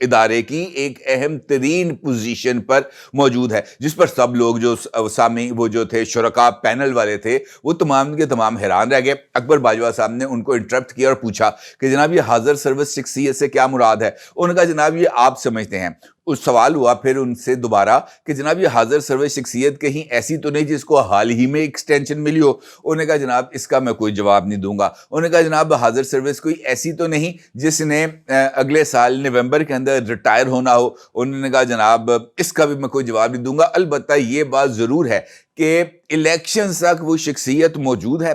ادارے کی ایک اہم ترین پوزیشن پر موجود ہے، جس پر سب لوگ جو سامع وہ جو تھے شرکاء پینل والے تھے وہ تمام کے تمام حیران رہ گئے۔ اکبر باجوہ صاحب نے ان کو انٹرپٹ کیا اور پوچھا کہ جناب یہ حاضر سروس شخصیت سے کیا مراد ہے؟ انہوں نے کہا جناب یہ آپ سمجھتے ہیں۔ اس سوال ہوا پھر ان سے دوبارہ کہ جناب یہ حاضر سروس شخصیت کہیں ایسی تو نہیں جس کو حال ہی میں ایکسٹینشن ملی ہو؟ انہوں نے کہا جناب اس کا میں کوئی جواب نہیں دوں گا۔ انہوں نے کہا جناب حاضر سروس کوئی ایسی تو نہیں جس نے اگلے سال نومبر کے اندر ریٹائر ہونا ہو؟ انہوں نے کہا جناب اس کا بھی میں کوئی جواب نہیں دوں گا، البتہ یہ بات ضرور ہے کہ الیکشن تک وہ شخصیت موجود ہے،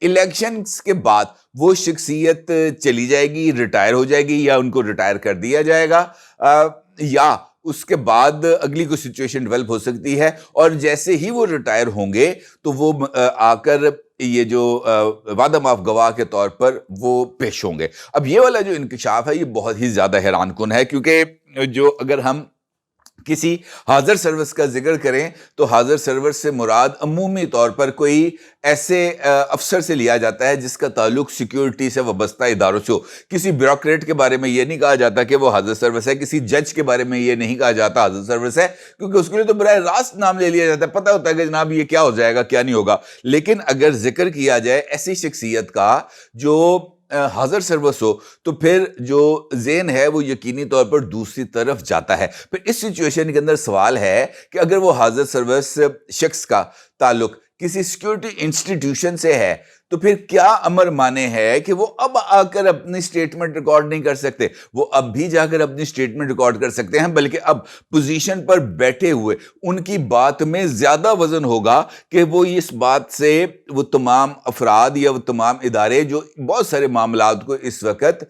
الیکشنز کے بعد وہ شخصیت چلی جائے گی، ریٹائر ہو جائے گی، یا ان کو ریٹائر کر دیا جائے گا، یا اس کے بعد اگلی کوئی سچویشن ڈیولپ ہو سکتی ہے، اور جیسے ہی وہ ریٹائر ہوں گے تو وہ آ کر یہ جو وعدہ معاف گواہ کے طور پر وہ پیش ہوں گے۔ اب یہ والا جو انکشاف ہے یہ بہت ہی زیادہ حیران کن ہے، کیونکہ جو اگر ہم کسی حاضر سروس کا ذکر کریں تو حاضر سروس سے مراد عمومی طور پر کوئی ایسے افسر سے لیا جاتا ہے جس کا تعلق سیکیورٹی سے وابستہ اداروں سے ہو۔ کسی بیوروکریٹ کے بارے میں یہ نہیں کہا جاتا کہ وہ حاضر سروس ہے، کسی جج کے بارے میں یہ نہیں کہا جاتا حاضر سروس ہے، کیونکہ اس کے لیے تو براہ راست نام لے لیا جاتا ہے، پتہ ہوتا ہے کہ جناب یہ کیا ہو جائے گا کیا نہیں ہوگا۔ لیکن اگر ذکر کیا جائے ایسی شخصیت کا جو حاضر سروس ہو تو پھر جو ذہن ہے وہ یقینی طور پر دوسری طرف جاتا ہے۔ پھر اس سچویشن کے اندر سوال ہے کہ اگر وہ حاضر سروس شخص کا تعلق کسی سیکیورٹی انسٹیٹیوشن سے ہے تو پھر کیا امر مانے ہے کہ وہ اب آ کر اپنی سٹیٹمنٹ ریکارڈ نہیں کر سکتے؟ وہ اب بھی جا کر اپنی سٹیٹمنٹ ریکارڈ کر سکتے ہیں، بلکہ اب پوزیشن پر بیٹھے ہوئے ان کی بات میں زیادہ وزن ہوگا کہ وہ اس بات سے وہ تمام افراد یا وہ تمام ادارے جو بہت سارے معاملات کو اس وقت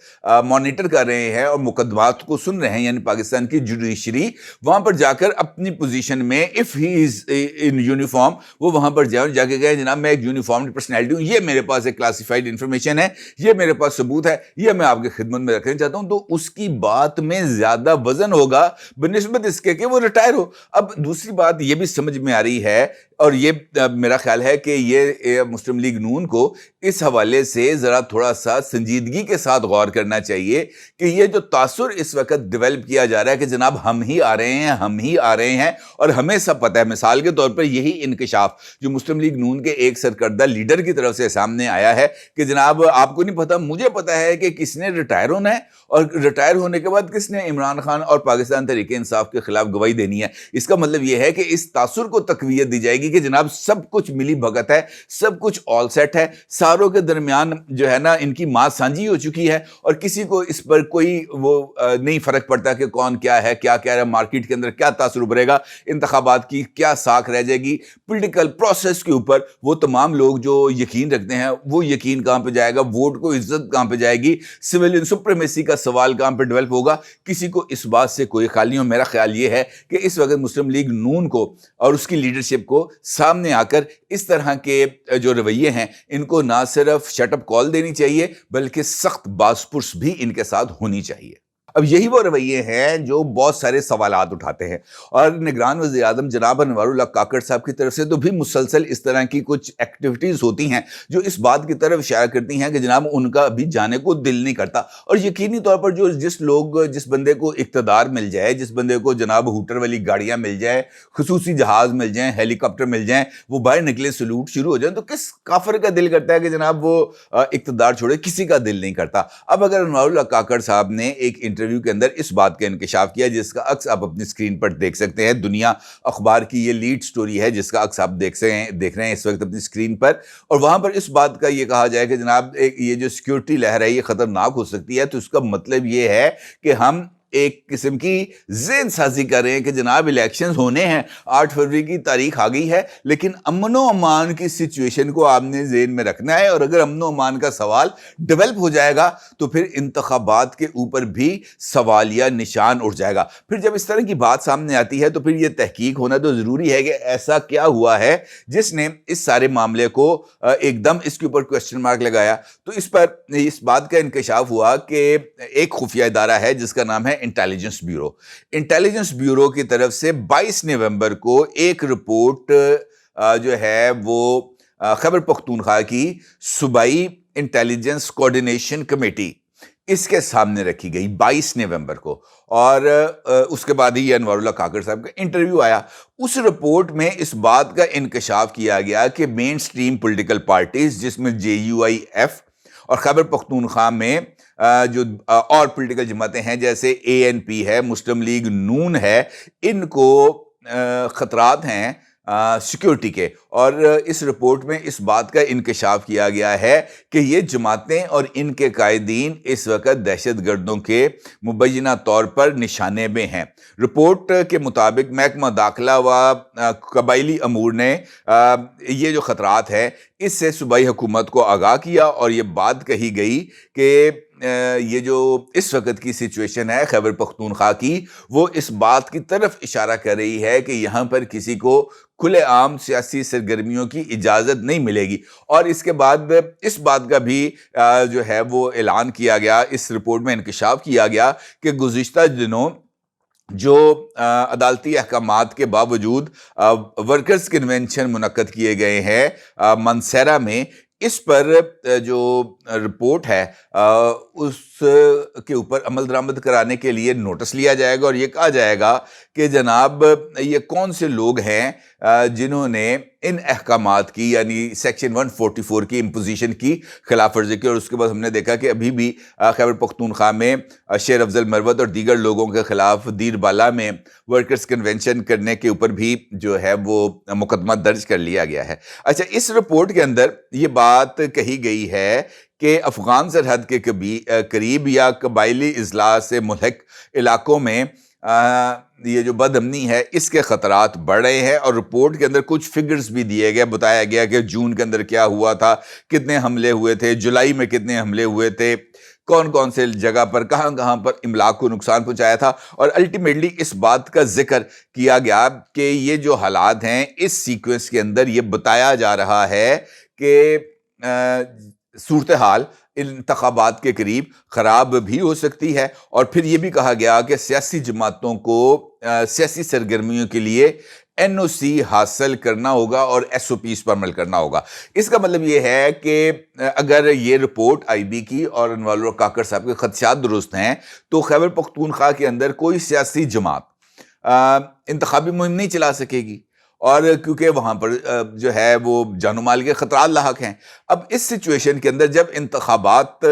مانیٹر کر رہے ہیں اور مقدمات کو سن رہے ہیں، یعنی پاکستان کی جوڈیشری، وہاں پر جا کر اپنی پوزیشن میں if he is in uniform وہ وہاں پر جا کے کہیں جناب میں ایک یونیفارم پرسنالٹی ہوں، یہ میرے پاس ایک کلاسیفائڈ انفارمیشن ہے، یہ میرے پاس ثبوت ہے، یہ میں آپ کی خدمت میں رکھنا چاہتا ہوں، تو اس کی بات میں زیادہ وزن ہوگا بنسبت اس کے کہ وہ ریٹائر ہو۔ اب دوسری بات یہ بھی سمجھ میں آ رہی ہے، اور یہ میرا خیال ہے کہ یہ مسلم لیگ نون کو اس حوالے سے ذرا تھوڑا سا سنجیدگی کے ساتھ غور کرنا چاہیے کہ یہ جو تاثر اس وقت ڈیولپ کیا جا رہا ہے کہ جناب ہم ہی آ رہے ہیں اور ہمیں سب پتہ ہے۔ مثال کے طور پر یہی انکشاف جو مسلم لیگ نون کے ایک سرکردہ لیڈر کی طرف سے سامنے آیا ہے کہ جناب آپ کو نہیں پتا، مجھے پتا ہے کہ کس نے ریٹائر ہونا ہے اور ریٹائر ہونے کے بعد کس نے عمران خان اور پاکستان تحریک انصاف کے خلاف گواہی دینی ہے۔ اس کا مطلب یہ ہے کہ اس تاثر کو تقویت دی جائے گی کہ جناب سب کچھ ملی بھگت ہے، سب کچھ آل سیٹ ہے، ساروں کے درمیان جو ہے نا ان کی ماں سانجھی ہو چکی ہے، اور کسی کو اس پر کوئی وہ نہیں فرق پڑتا کہ کون کیا ہے، کیا کہہ رہا ہے، مارکیٹ کے اندر کیا تاثر ابھرے گا، انتخابات کی کیا ساکھ رہ جائے گی، پولیٹیکل پروسیس کے اوپر وہ تمام لوگ جو یقین رکھتے ہیں وہ یقین کہاں پہ جائے گا، ووٹ کو عزت کہاں پہ جائے گی، سویلین سپریمیسی کا سوال کہاں پہ ڈیولپ ہوگا، کسی کو اس بات سے کوئی خیال نہیں ہو۔ میرا خیال یہ ہے کہ اس وقت مسلم لیگ نون کو اور اس کی لیڈرشپ کو سامنے آ کر اس طرح کے جو رویے ہیں ان کو نہ صرف شٹ اپ کال دینی چاہیے بلکہ سخت باز پرس بھی ان کے ساتھ ہونی چاہیے۔ اب یہی وہ رویے ہیں جو بہت سارے سوالات اٹھاتے ہیں، اور نگران وزیر اعظم جناب انوار اللہ کاکڑ صاحب کی طرف سے تو بھی مسلسل اس طرح کی کچھ ایکٹیویٹیز ہوتی ہیں جو اس بات کی طرف اشارہ کرتی ہیں کہ جناب ان کا ابھی جانے کو دل نہیں کرتا، اور یقینی طور پر جس بندے کو اقتدار مل جائے، جس بندے کو جناب ہوٹر والی گاڑیاں مل جائیں، خصوصی جہاز مل جائیں، ہیلی کاپٹر مل جائیں، وہ باہر نکلے سلوٹ شروع ہو جائیں، تو کس کافر کا دل کرتا ہے کہ جناب وہ اقتدار چھوڑے؟ کسی کا دل نہیں کرتا۔ اب اگر انوار اللہ کاکڑ صاحب نے ایک انٹرویو کے اندر اس بات کا انکشاف کیا جس کا عکس آپ اپنی اسکرین پر دیکھ سکتے ہیں، دنیا اخبار کی یہ لیڈ سٹوری ہے جس کا عکس آپ دیکھ رہے ہیں اس وقت اپنی اسکرین پر، اور وہاں پر اس بات کا یہ کہا جائے کہ جناب یہ جو سیکیورٹی لہر ہے یہ خطرناک ہو سکتی ہے، تو اس کا مطلب یہ ہے کہ ہم ایک قسم کی ذہن سازی کر رہے ہیں کہ جناب الیکشنز ہونے ہیں، 8 فروری کی تاریخ آ گئی ہے، لیکن امن و امان کی سچویشن کو آپ نے ذہن میں رکھنا ہے، اور اگر امن و امان کا سوال ڈیولپ ہو جائے گا تو پھر انتخابات کے اوپر بھی سوالیہ نشان اٹھ جائے گا۔ پھر جب اس طرح کی بات سامنے آتی ہے تو پھر یہ تحقیق ہونا تو ضروری ہے کہ ایسا کیا ہوا ہے جس نے اس سارے معاملے کو ایک دم اس کے اوپر کوسچن مارک لگایا۔ تو اس پر اس بات کا انکشاف ہوا کہ ایک خفیہ ادارہ ہے جس کا نام ہے انٹیلیجنس بیورو۔ انٹیلیجنس بیورو کی طرف سے 22 نومبر کو ایک رپورٹ جو ہے وہ خیبر پختونخوا کی صوبائی انٹیلیجنس کوارڈینیشن کمیٹی اس کے سامنے رکھی گئی 22 نومبر کو، اور اس کے بعد ہی انوار اللہ کاکڑ صاحب کا انٹرویو آیا۔ اس رپورٹ میں اس بات کا انکشاف کیا گیا کہ مین سٹریم پولیٹیکل پارٹیز، جس میں JUIF اور خیبر پختونخوا میں جو اور پولیٹیکل جماعتیں ہیں جیسے ANP ہے، مسلم لیگ نون ہے، ان کو خطرات ہیں سیکیورٹی کے، اور اس رپورٹ میں اس بات کا انکشاف کیا گیا ہے کہ یہ جماعتیں اور ان کے قائدین اس وقت دہشت گردوں کے مبینہ طور پر نشانے میں ہیں۔ رپورٹ کے مطابق محکمہ داخلہ و قبائلی امور نے یہ جو خطرات ہیں اس سے صوبائی حکومت کو آگاہ کیا، اور یہ بات کہی گئی کہ یہ جو اس وقت کی سچویشن ہے خیبر پختونخوا کی، وہ اس بات کی طرف اشارہ کر رہی ہے کہ یہاں پر کسی کو کھلے عام سیاسی سرگرمیوں کی اجازت نہیں ملے گی۔ اور اس کے بعد اس بات کا بھی جو ہے وہ اعلان کیا گیا، اس رپورٹ میں انکشاف کیا گیا کہ گزشتہ دنوں جو عدالتی احکامات کے باوجود ورکرز کنونشن منعقد کیے گئے ہیں منسیرہ میں، اس پر جو رپورٹ ہے اس کے اوپر عمل درآمد کرانے کے لیے نوٹس لیا جائے گا، اور یہ کہا جائے گا کہ جناب یہ کون سے لوگ ہیں جنہوں نے ان احکامات کی یعنی سیکشن 144 کی امپوزیشن کی خلاف ورزی کی۔ اور اس کے بعد ہم نے دیکھا کہ ابھی بھی خیبر پختونخوا میں شیر افضل مروت اور دیگر لوگوں کے خلاف دیر بالا میں ورکرز کنونشن کرنے کے اوپر بھی جو ہے وہ مقدمہ درج کر لیا گیا ہے۔ اچھا، اس رپورٹ کے اندر یہ بات کہی گئی ہے کہ افغان سرحد کے قریب یا قبائلی اضلاع سے ملحق علاقوں میں یہ جو بد امنی ہے اس کے خطرات بڑھ رہے ہیں، اور رپورٹ کے اندر کچھ فگرز بھی دیے گئے، بتایا گیا کہ جون کے اندر کیا ہوا تھا، کتنے حملے ہوئے تھے، جولائی میں کتنے حملے ہوئے تھے، کون کون سے جگہ پر کہاں کہاں پر املاک کو نقصان پہنچایا تھا، اور الٹیمیٹلی اس بات کا ذکر کیا گیا کہ یہ جو حالات ہیں اس سیکوینس کے اندر یہ بتایا جا رہا ہے کہ صورتحال انتخابات کے قریب خراب بھی ہو سکتی ہے۔ اور پھر یہ بھی کہا گیا کہ سیاسی جماعتوں کو سیاسی سرگرمیوں کے لیے NOC حاصل کرنا ہوگا اور SOPs پر عمل کرنا ہوگا۔ اس کا مطلب یہ ہے کہ اگر یہ رپورٹ IB کی اور انوار اللہ کاکڑ صاحب کے خدشات درست ہیں تو خیبر پختونخوا کے اندر کوئی سیاسی جماعت انتخابی مہم نہیں چلا سکے گی، اور کیونکہ وہاں پر جو ہے وہ جان و مال کے خطرات لاحق ہیں۔ اب اس سچویشن کے اندر جب انتخابات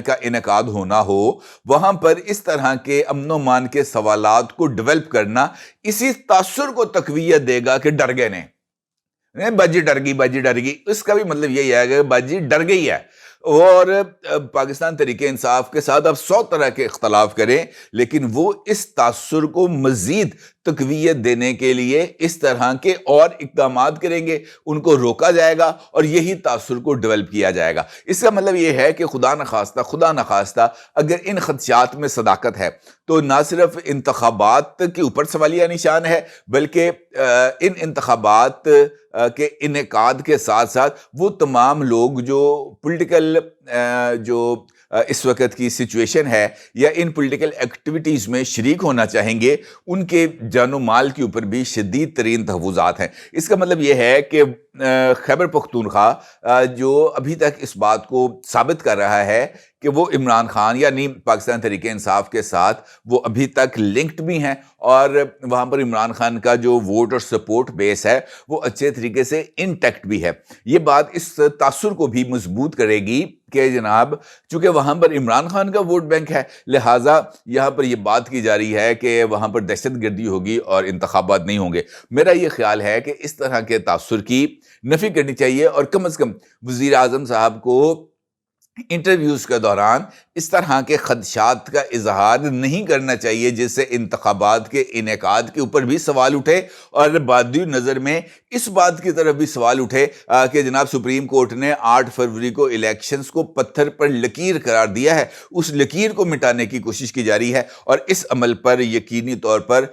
کا انعقاد ہونا ہو، وہاں پر اس طرح کے امن و امان کے سوالات کو ڈیولپ کرنا اسی تاثر کو تقویت دے گا کہ ڈر گئے نے، باجی ڈر گئی۔ اس کا بھی مطلب یہی ہے کہ باجی ڈر گئی ہے، اور پاکستان تحریک انصاف کے ساتھ اب 100 طرح کے اختلاف کریں لیکن وہ اس تاثر کو مزید تقویت دینے کے لیے اس طرح کے اور اقدامات کریں گے، ان کو روکا جائے گا اور یہی تاثر کو ڈیولپ کیا جائے گا۔ اس کا مطلب یہ ہے کہ خدا نخواستہ اگر ان خدشات میں صداقت ہے تو نہ صرف انتخابات کے اوپر سوالیہ نشان ہے، بلکہ ان انتخابات کے انعقاد کے ساتھ ساتھ وہ تمام لوگ جو پولیٹیکل جو اس وقت کی سچویشن ہے یا ان پولیٹیکل ایکٹیویٹیز میں شریک ہونا چاہیں گے، ان کے جان و مال کے اوپر بھی شدید ترین تحفظات ہیں۔ اس کا مطلب یہ ہے کہ خیبر پختونخوا جو ابھی تک اس بات کو ثابت کر رہا ہے کہ وہ عمران خان یعنی پاکستان تحریک انصاف کے ساتھ وہ ابھی تک لنکڈ بھی ہیں، اور وہاں پر عمران خان کا جو ووٹ اور سپورٹ بیس ہے وہ اچھے طریقے سے انٹیکٹ بھی ہے۔ یہ بات اس تاثر کو بھی مضبوط کرے گی کہ جناب چونکہ وہاں پر عمران خان کا ووٹ بینک ہے، لہٰذا یہاں پر یہ بات کی جا رہی ہے کہ وہاں پر دہشت گردی ہوگی اور انتخابات نہیں ہوں گے۔ میرا یہ خیال ہے کہ اس طرح کے تاثر کی نفی کرنی چاہیے، اور کم از کم وزیر اعظم صاحب کو انٹرویوز کے دوران اس طرح کے خدشات کا اظہار نہیں کرنا چاہیے جس سے انتخابات کے انعقاد کے اوپر بھی سوال اٹھے، اور بعد نظر میں اس بات کی طرف بھی سوال اٹھے کہ جناب سپریم کورٹ نے 8 فروری کو الیکشنز کو پتھر پر لکیر قرار دیا ہے، اس لکیر کو مٹانے کی کوشش کی جا رہی ہے، اور اس عمل پر یقینی طور پر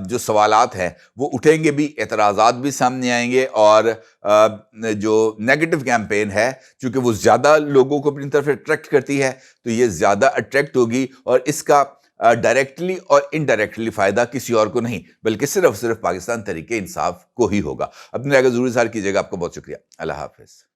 جو سوالات ہیں وہ اٹھیں گے بھی، اعتراضات بھی سامنے آئیں گے، اور جو نیگیٹو کیمپین ہے چونکہ وہ زیادہ لوگوں کو اپنی طرف اٹریکٹ کرتی ہے تو یہ زیادہ اٹریکٹ ہوگی، اور اس کا ڈائریکٹلی اور انڈائریکٹلی فائدہ کسی اور کو نہیں بلکہ صرف پاکستان تحریک انصاف کو ہی ہوگا۔ اپنے رائے کا ضرور اظہار کیجیے گا۔ آپ کا بہت شکریہ۔ اللہ حافظ۔